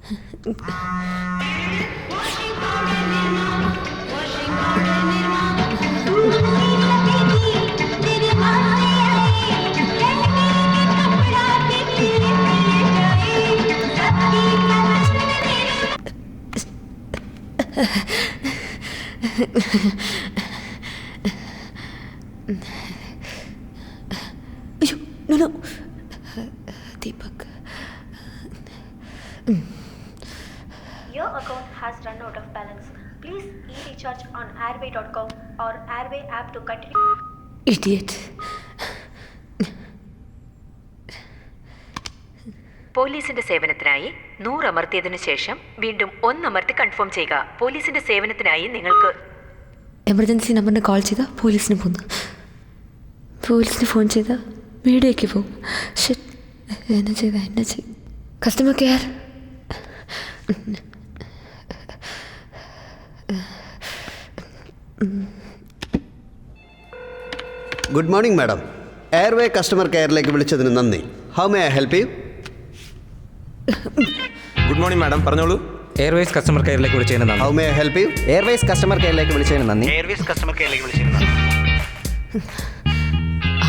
No. Deepak. Your account has run out of balance. Please e-recharge on airway.com or airway app to continue. Idiot. പോലീസിന്റെ സേവനത്തിനായി 100 അമർത്തിയതിനു ശേഷം വീണ്ടും 1 അമർത്തി confirm ചെയ്യുക. പോലീസിന്റെ സേവനത്തിനായി നിങ്ങൾക്ക് എമർജൻസി നമ്പറിന് കോൾ ചെയ്താൽ പോലീസിന് പോകുന്നു. പോലീസിന് ഫോൺ ചെയ്താൽ വീഡിയോയ്ക്ക് പോകും. എന്നെ ചെയ്ത customer care. Good morning madam. Airway customer കെയറിലേക്ക് വിളിച്ചതിന് നന്ദി. How may I help you? Good morning madam, പറഞ്ഞോളൂ. എയർവേസ് കസ്റ്റമർ കെയറിലേക്ക് വിളിച്ചതിന് നന്ദി. How may I help you? Airways customer കെയറിലേക്ക് വിളിച്ചതിന് നന്ദി. എയർവേസ് കസ്റ്റമർ കെയറിലേക്ക് വിളിച്ചതിന് നന്ദി.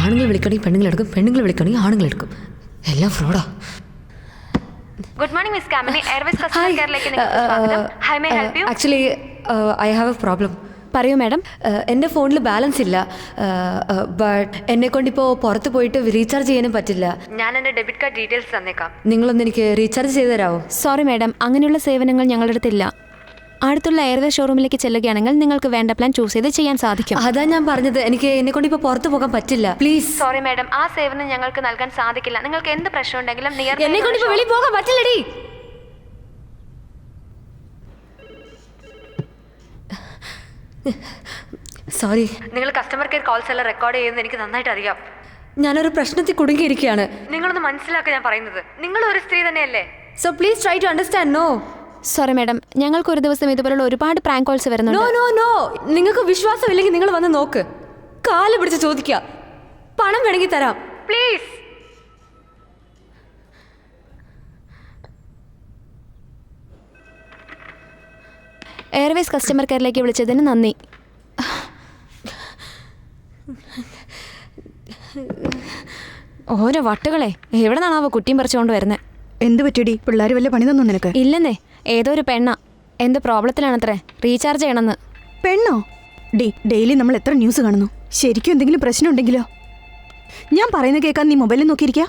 ആണുങ്ങൾ വിളിക്കണമെങ്കിൽ പെണ്ണുങ്ങളെടുക്കും, പെണ്ണുങ്ങൾ വിളിക്കണമെങ്കിൽ ആണുങ്ങളെടുക്കും. എല്ലാം ഫ്രോഡാ. Good morning, Miss Kamini. Airways customer care like സ്വാഗതം. How may I help you? Actually I have A problem. പറയൂ മാഡം. എൻ്റെ ഫോണിൽ ബാലൻസ് ഇല്ല. ബട്ട് എന്നെ കൊണ്ടിപ്പോൾ പുറത്ത് പോയിട്ട് റീചാർജ് ചെയ്യാനും പറ്റില്ല. ഞാൻ എൻ്റെ ഡെബിറ്റ് കാർഡ് ഡീറ്റെയിൽസ് തന്നേക്കാം. നിങ്ങളൊന്ന് എനിക്ക് റീചാർജ് ചെയ്ത് തരാമോ? സോറി മാഡം, അങ്ങനെയുള്ള സേവനങ്ങൾ ഞങ്ങളുടെ അടുത്തില്ല. അടുത്തുള്ള എയർവേ ഷോറൂമിലേക്ക് ചെല്ലുകയാണെങ്കിൽ നിങ്ങൾക്ക് വേണ്ട പ്ലാൻ ചൂസ് ചെയ്ത് ചെയ്യാൻ സാധിക്കും. അതാ ഞാൻ പറഞ്ഞത്, എനിക്ക് എന്നെ കൊണ്ട് ഇപ്പോൾ പുറത്ത് പോകാൻ പറ്റില്ല. പ്ലീസ്. സോറി മാഡം, ആ സേവനം ഞങ്ങൾക്ക് നൽകാൻ സാധിക്കില്ല. നിങ്ങൾക്ക് എന്ത് പ്രശ്നം ഉണ്ടെങ്കിലും എന്നെ കൊണ്ട് ഇപ്പോൾ വെളിയിൽ പോകാൻ പറ്റില്ലടി. സോറി. നിങ്ങൾ കസ്റ്റമർ കെയർ കോൾസ് എല്ലാം റെക്കോർഡ് ചെയ്യുന്നത് എനിക്ക് നന്നായിട്ട് അറിയാം. ഞാനൊരു പ്രശ്നത്തിൽ കുടുങ്ങിയിരിക്കുകയാണ്. നിങ്ങളൊന്ന് മനസ്സിലാക്കുക ഞാൻ പറയുന്നത്. നിങ്ങൾ ഒരു സ്ത്രീ തന്നെയല്ലേ? So please try to understand. No sorry madam, ഞങ്ങൾക്ക് ഒരു ദിവസം ഇതുപോലുള്ള ഒരുപാട് പ്രാങ്ക് കോൾസ് വരുന്നുണ്ട്. നോ നോ നോ നിങ്ങൾക്ക് വിശ്വാസമില്ലെങ്കിൽ നിങ്ങൾ വന്ന് നോക്ക്. കാല് പിടിച്ച് ചോദിക്കുക. പണം വേണമെങ്കിൽ തരാം. പ്ലീസ്. എയർവേസ് കസ്റ്റമർ കെയറിലേക്ക് വിളിച്ചതിന് നന്ദി. ഓരോ വട്ടുകളെ എവിടെ നിന്നാണാവോ കുട്ടിയും പറിച്ചുകൊണ്ട് വരുന്നത്? എന്ത് പറ്റിയടി? പിള്ളേർ വല്ല പണി തന്നു നിനക്ക്? ഇല്ലെന്നേ, ഏതോ ഒരു പെണ്ണ എന്ത് പ്രോബ്ലത്തിലാണത്രേ, റീചാർജ് ചെയ്യണമെന്ന്. പെണ്ണോ? ഡെയിലി നമ്മൾ എത്ര ന്യൂസ് കാണുന്നു. ശരിക്കും എന്തെങ്കിലും പ്രശ്നം ഉണ്ടെങ്കിലോ? ഞാൻ പറയുന്ന കേൾക്കാൻ നീ മൊബൈലിൽ നോക്കിയിരിക്കുക.